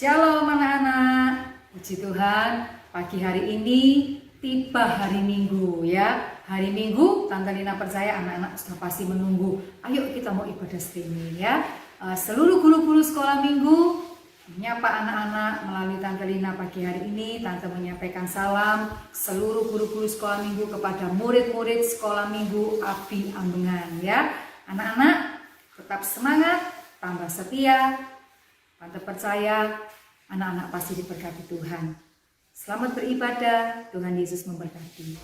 Shalom anak-anak, puji Tuhan, pagi hari ini tiba hari Minggu ya. Hari Minggu, Tante Lina percaya anak-anak sudah pasti menunggu. Ayo kita mau ibadah streaming ya. Seluruh guru-guru sekolah Minggu menyapa anak-anak melalui Tante Lina pagi hari ini. Tante menyampaikan salam seluruh guru-guru sekolah Minggu kepada murid-murid sekolah Minggu Api Ambengan ya. Anak-anak tetap semangat, tambah setia. Tante percaya anak-anak pasti diberkati Tuhan. Selamat beribadah, Tuhan Yesus memberkati.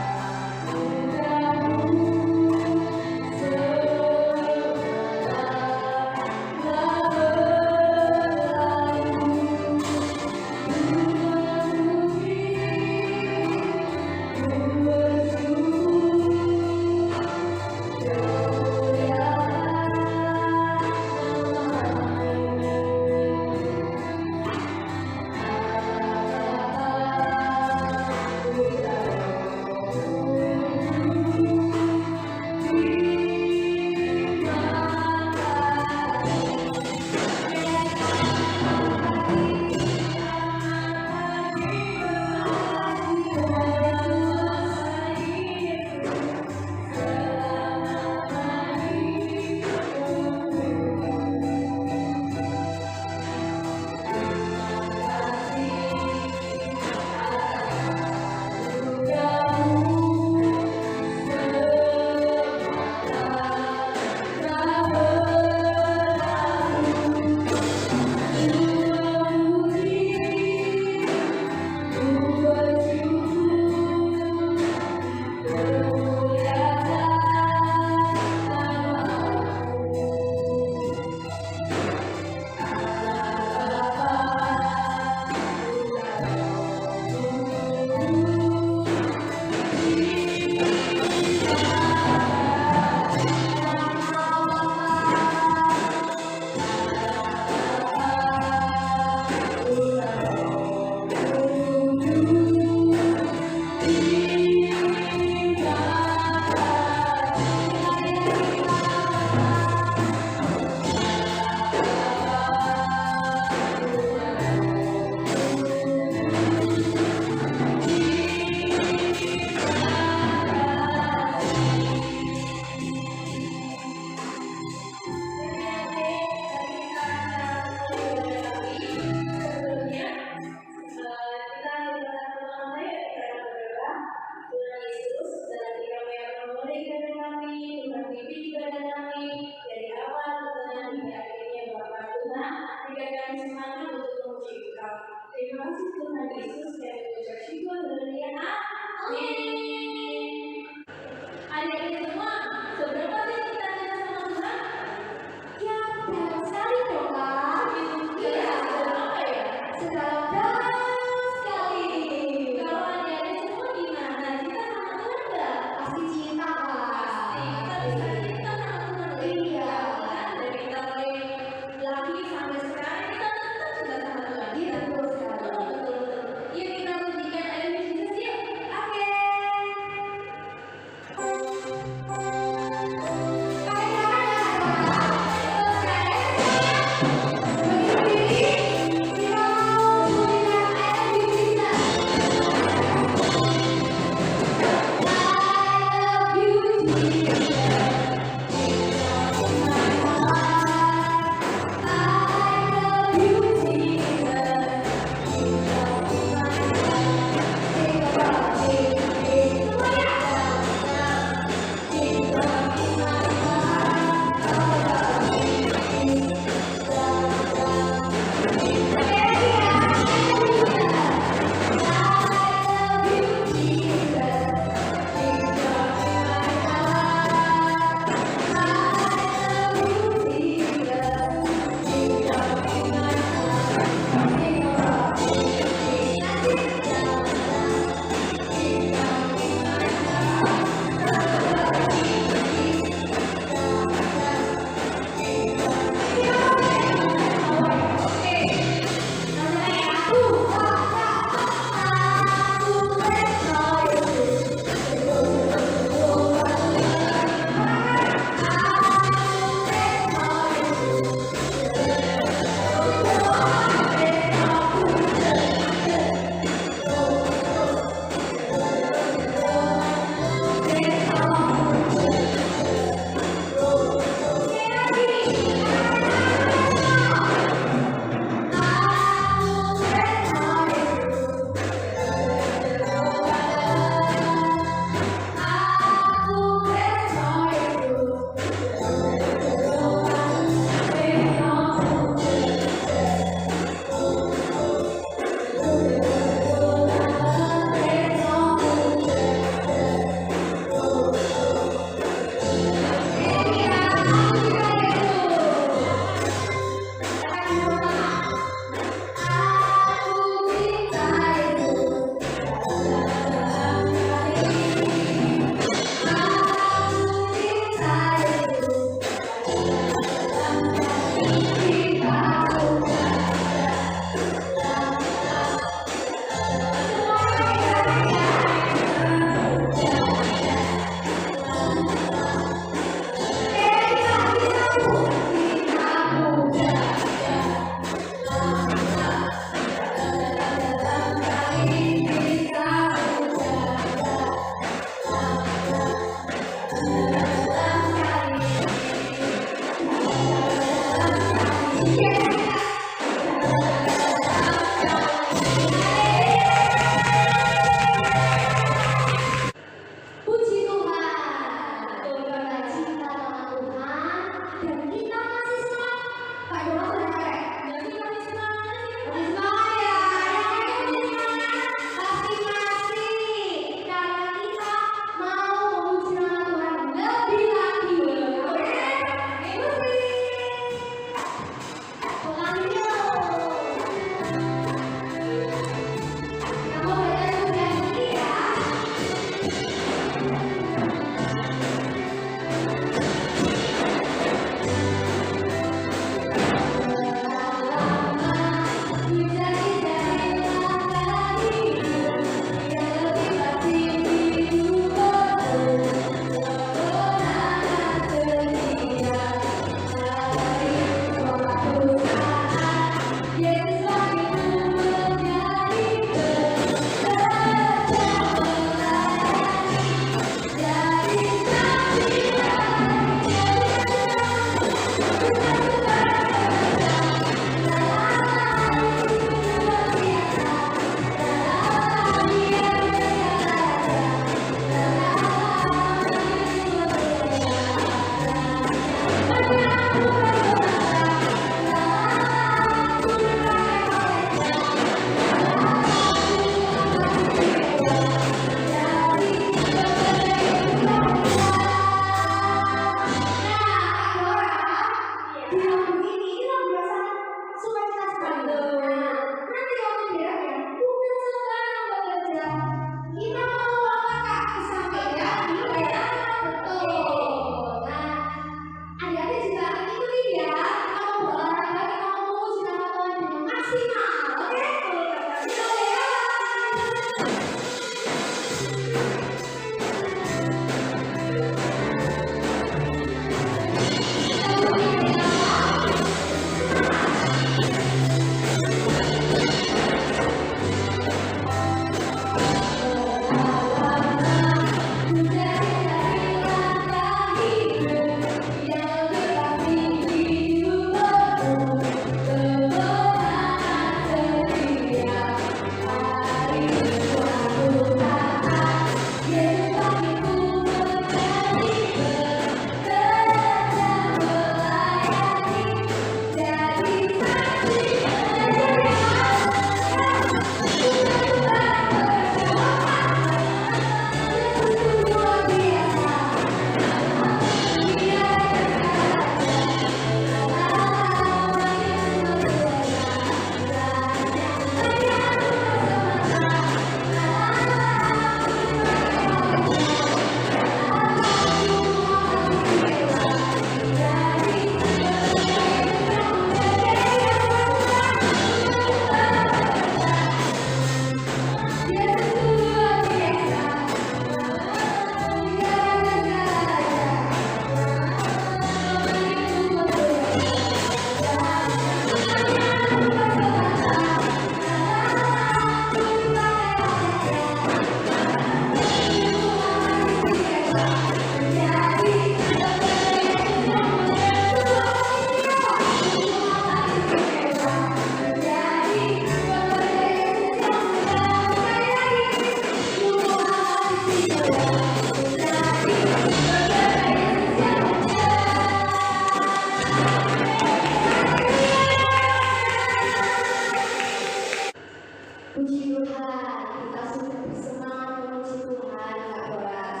Puji Tuhan, kita sudah bersemangat memuji Tuhan, Kak Boras.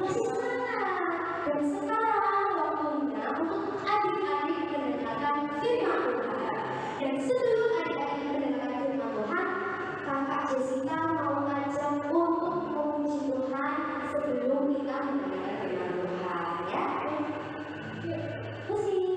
Masih semangat. Dan sekarang waktunya untuk adik-adik mendengarkan firman Tuhan. Dan sebelum adik-adik mendengarkan firman Tuhan, Kakak Jessica mau ngajak untuk memuji Tuhan sebelum kita mendengarkan firman Tuhan, ya. Yuk, musik.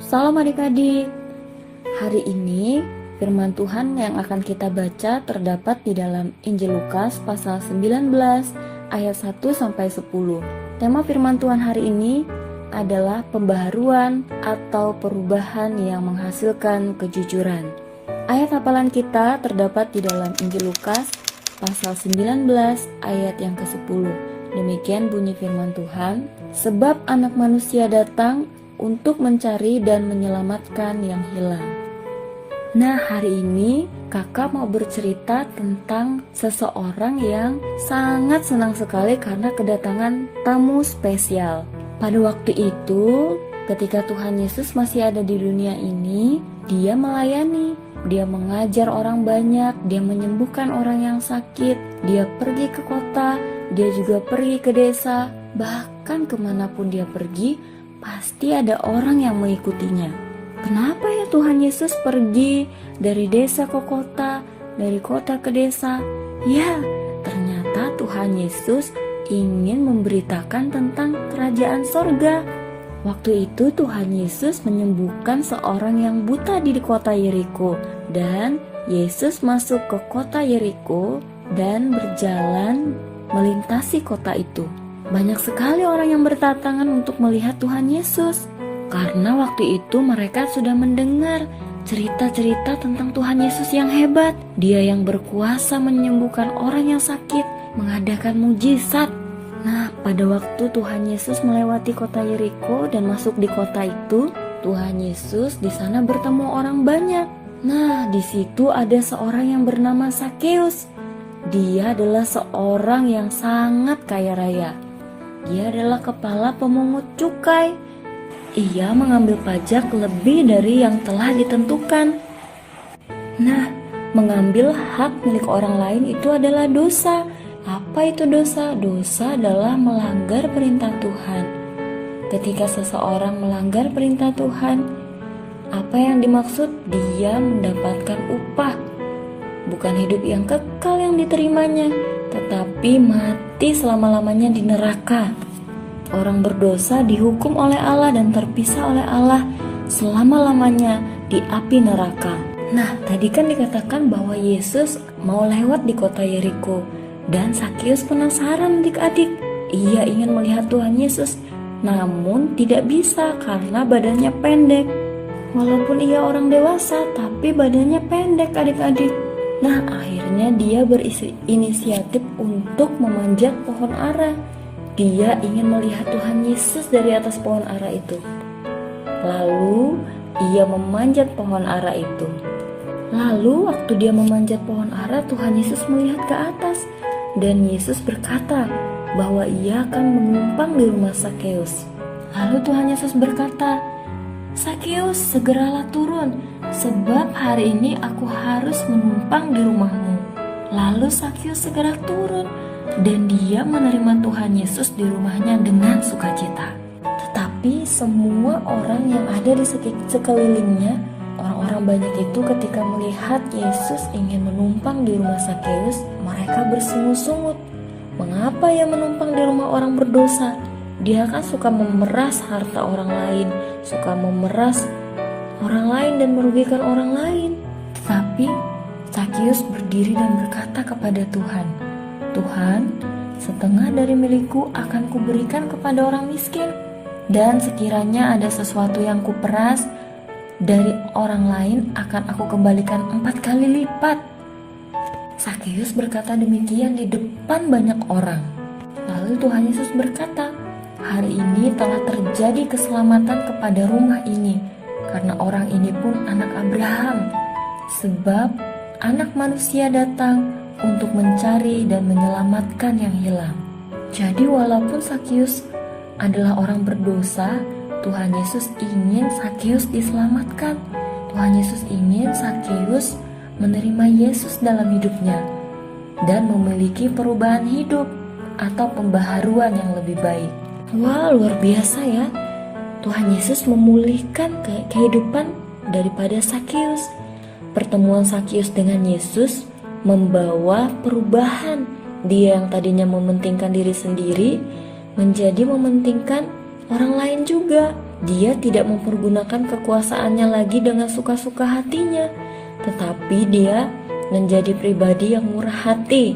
Salam adik-adik. Hari ini firman Tuhan yang akan kita baca terdapat di dalam Injil Lukas pasal 19 ayat 1 sampai 10. Tema firman Tuhan hari ini adalah pembaharuan atau perubahan yang menghasilkan kejujuran. Ayat hafalan kita terdapat di dalam Injil Lukas pasal 19 ayat yang ke-10. Demikian bunyi firman Tuhan, sebab Anak Manusia datang untuk mencari dan menyelamatkan yang hilang. Nah, hari ini kakak mau bercerita tentang seseorang yang sangat senang sekali karena kedatangan tamu spesial. Pada waktu itu, ketika Tuhan Yesus masih ada di dunia ini, dia melayani, dia mengajar orang banyak, dia menyembuhkan orang yang sakit, dia pergi ke kota, dia juga pergi ke desa, bahkan kemanapun dia pergi, pasti ada orang yang mengikutinya. Kenapa ya Tuhan Yesus pergi dari desa ke kota, dari kota ke desa? Ya, ternyata Tuhan Yesus ingin memberitakan tentang kerajaan sorga. Waktu itu Tuhan Yesus menyembuhkan seorang yang buta di kota Yeriko, dan Yesus masuk ke kota Yeriko dan berjalan melintasi kota itu. Banyak sekali orang yang berdatangan untuk melihat Tuhan Yesus, karena waktu itu mereka sudah mendengar cerita-cerita tentang Tuhan Yesus yang hebat. Dia yang berkuasa menyembuhkan orang yang sakit, mengadakan mujizat. Nah, pada waktu Tuhan Yesus melewati kota Yeriko dan masuk di kota itu, Tuhan Yesus di sana bertemu orang banyak. Nah, di situ ada seorang yang bernama Sakeus. Dia adalah seorang yang sangat kaya raya. Dia adalah kepala pemungut cukai. Ia mengambil pajak lebih dari yang telah ditentukan. Nah, mengambil hak milik orang lain itu adalah dosa. Apa itu dosa? Dosa adalah melanggar perintah Tuhan. Ketika seseorang melanggar perintah Tuhan, apa yang dimaksud? Dia mendapatkan upah. Bukan hidup yang kekal yang diterimanya, tetapi mati selama-lamanya di neraka. Orang berdosa dihukum oleh Allah dan terpisah oleh Allah selama-lamanya di api neraka. Nah, tadi kan dikatakan bahwa Yesus mau lewat di kota Yeriko, dan Sakeus penasaran adik-adik. Ia ingin melihat Tuhan Yesus, namun tidak bisa karena badannya pendek. Walaupun ia orang dewasa, tapi badannya pendek adik-adik. Nah, akhirnya dia berinisiatif untuk memanjat pohon ara. Dia ingin melihat Tuhan Yesus dari atas pohon ara itu. Lalu, ia memanjat pohon ara itu. Lalu, waktu dia memanjat pohon ara, Tuhan Yesus melihat ke atas. Dan Yesus berkata bahwa ia akan menumpang di rumah Sakeus. Lalu Tuhan Yesus berkata, Sakeus, segeralah turun, sebab hari ini aku harus menumpang di rumahmu. Lalu Sakeus segera turun, dan dia menerima Tuhan Yesus di rumahnya dengan sukacita. Tetapi semua orang yang ada di sekelilingnya, orang-orang banyak itu ketika melihat Yesus ingin menumpang di rumah Sakeus, mereka bersungut-sungut. Mengapa ia menumpang di rumah orang berdosa? Dia kan suka memeras harta orang lain, suka memeras orang lain dan merugikan orang lain. Tetapi Sakeus berdiri dan berkata kepada Tuhan, Tuhan, setengah dari milikku akan kuberikan kepada orang miskin, dan sekiranya ada sesuatu yang kuperas dari orang lain akan aku kembalikan 4 kali lipat. Sakeus berkata demikian di depan banyak orang. Lalu Tuhan Yesus berkata, hari ini telah terjadi keselamatan kepada rumah ini, karena orang ini pun anak Abraham. Sebab Anak Manusia datang untuk mencari dan menyelamatkan yang hilang. Jadi walaupun Sakeus adalah orang berdosa, Tuhan Yesus ingin Sakeus diselamatkan. Tuhan Yesus ingin Sakeus menerima Yesus dalam hidupnya dan memiliki perubahan hidup atau pembaharuan yang lebih baik. Wah, luar biasa ya. Tuhan Yesus memulihkan kehidupan daripada Sakeus. Pertemuan Sakeus dengan Yesus membawa perubahan. Dia yang tadinya mementingkan diri sendiri menjadi mementingkan orang lain juga. Dia tidak mempergunakan kekuasaannya lagi dengan suka-suka hatinya, tetapi dia menjadi pribadi yang murah hati,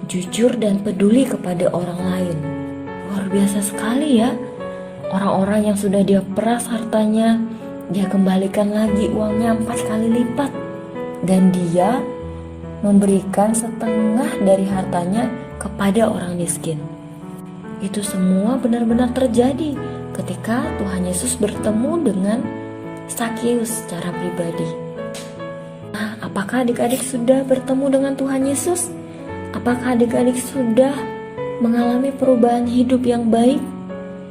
jujur dan peduli kepada orang lain. Luar biasa sekali ya. Orang-orang yang sudah dia peras hartanya, dia kembalikan lagi uangnya 4 kali lipat. Dan dia memberikan setengah dari hartanya kepada orang miskin. Itu semua benar-benar terjadi ketika Tuhan Yesus bertemu dengan Sakeus secara pribadi. Nah, apakah adik-adik sudah bertemu dengan Tuhan Yesus? Apakah adik-adik sudah mengalami perubahan hidup yang baik?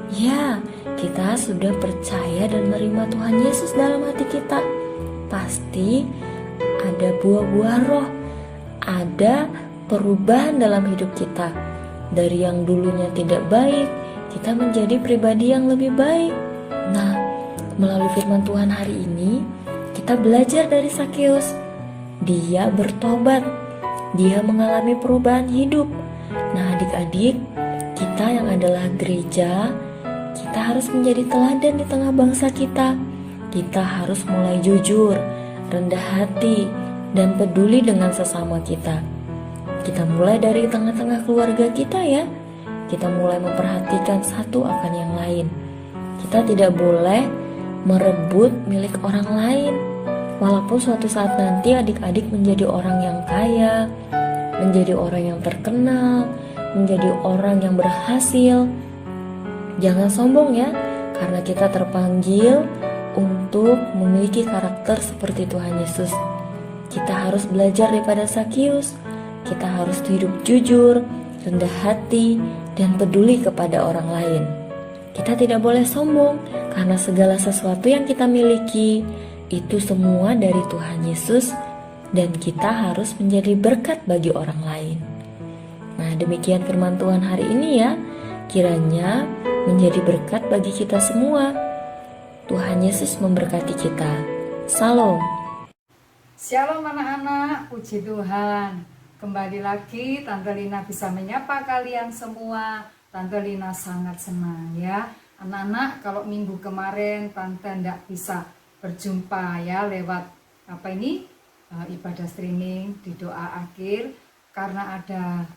Ya, kita sudah percaya dan menerima Tuhan Yesus dalam hati kita. Pasti ada buah-buah roh, ada perubahan dalam hidup kita. Dari yang dulunya tidak baik, kita menjadi pribadi yang lebih baik. Nah, melalui firman Tuhan hari ini, kita belajar dari Sakeus. Dia bertobat, dia mengalami perubahan hidup. Nah, adik-adik, kita yang adalah gereja, kita harus menjadi teladan di tengah bangsa kita. Kita harus mulai jujur, rendah hati, dan peduli dengan sesama kita. Kita mulai dari tengah-tengah keluarga kita ya. Kita mulai memperhatikan satu akan yang lain. Kita tidak boleh merebut milik orang lain. Walaupun suatu saat nanti adik-adik menjadi orang yang kaya, menjadi orang yang terkenal, menjadi orang yang berhasil, jangan sombong ya, karena kita terpanggil untuk memiliki karakter seperti Tuhan Yesus. Kita harus belajar daripada Sakeus. Kita harus hidup jujur, rendah hati, dan peduli kepada orang lain. Kita tidak boleh sombong, karena segala sesuatu yang kita miliki itu semua dari Tuhan Yesus, dan kita harus menjadi berkat bagi orang lain. Nah, demikian firman Tuhan hari ini ya. Kiranya menjadi berkat bagi kita semua. Tuhan Yesus memberkati kita. Salam. Shalom anak-anak, puji Tuhan. Kembali lagi Tante Lina bisa menyapa kalian semua. Tante Lina sangat senang ya. Anak-anak, kalau minggu kemarin Tante tidak bisa berjumpa ya lewat ibadah streaming di doa akhir karena ada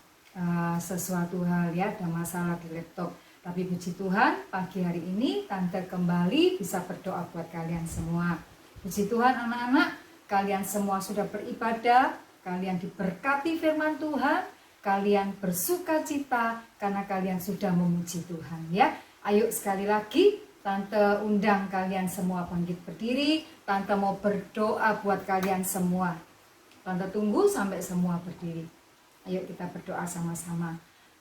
sesuatu hal ya, ada masalah di laptop. Tapi puji Tuhan, pagi hari ini Tante kembali bisa berdoa buat kalian semua. Puji Tuhan anak-anak, kalian semua sudah beribadah, kalian diberkati firman Tuhan, kalian bersuka cita karena kalian sudah memuji Tuhan ya. Ayo sekali lagi, Tante undang kalian semua bangkit berdiri. Tante mau berdoa buat kalian semua. Tante tunggu sampai semua berdiri. Ayo kita berdoa sama-sama.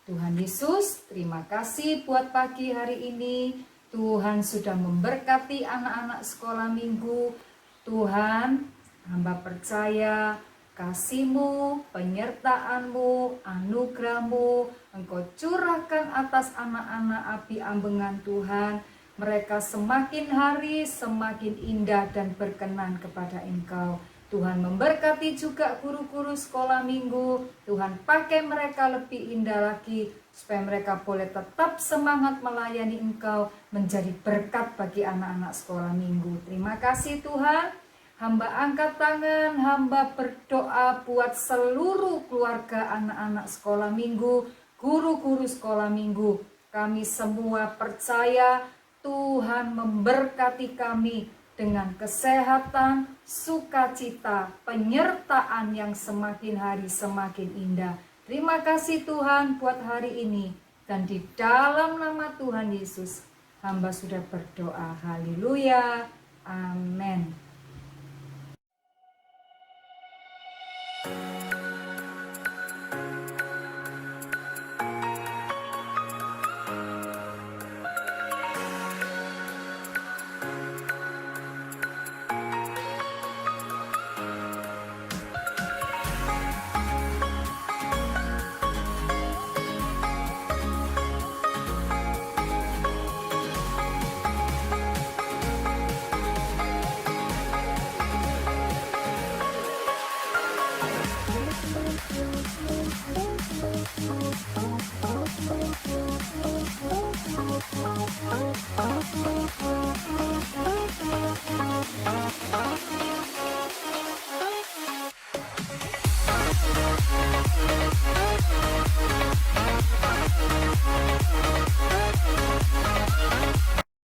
Tuhan Yesus, terima kasih buat pagi hari ini. Tuhan sudah memberkati anak-anak sekolah minggu. Tuhan, hamba percaya kasih-Mu, penyertaan-Mu, anugerah-Mu, Engkau curahkan atas anak-anak api ambengan Tuhan. Mereka semakin hari semakin indah dan berkenan kepada Engkau. Tuhan memberkati juga guru-guru sekolah minggu. Tuhan pakai mereka lebih indah lagi, supaya mereka boleh tetap semangat melayani Engkau, menjadi berkat bagi anak-anak sekolah minggu. Terima kasih Tuhan. Hamba angkat tangan, hamba berdoa buat seluruh keluarga anak-anak sekolah minggu, guru-guru sekolah minggu. Kami semua percaya Tuhan memberkati kami dengan kesehatan, sukacita, penyertaan yang semakin hari semakin indah. Terima kasih Tuhan buat hari ini. Dan di dalam nama Tuhan Yesus, hamba sudah berdoa. Haleluya. Amin.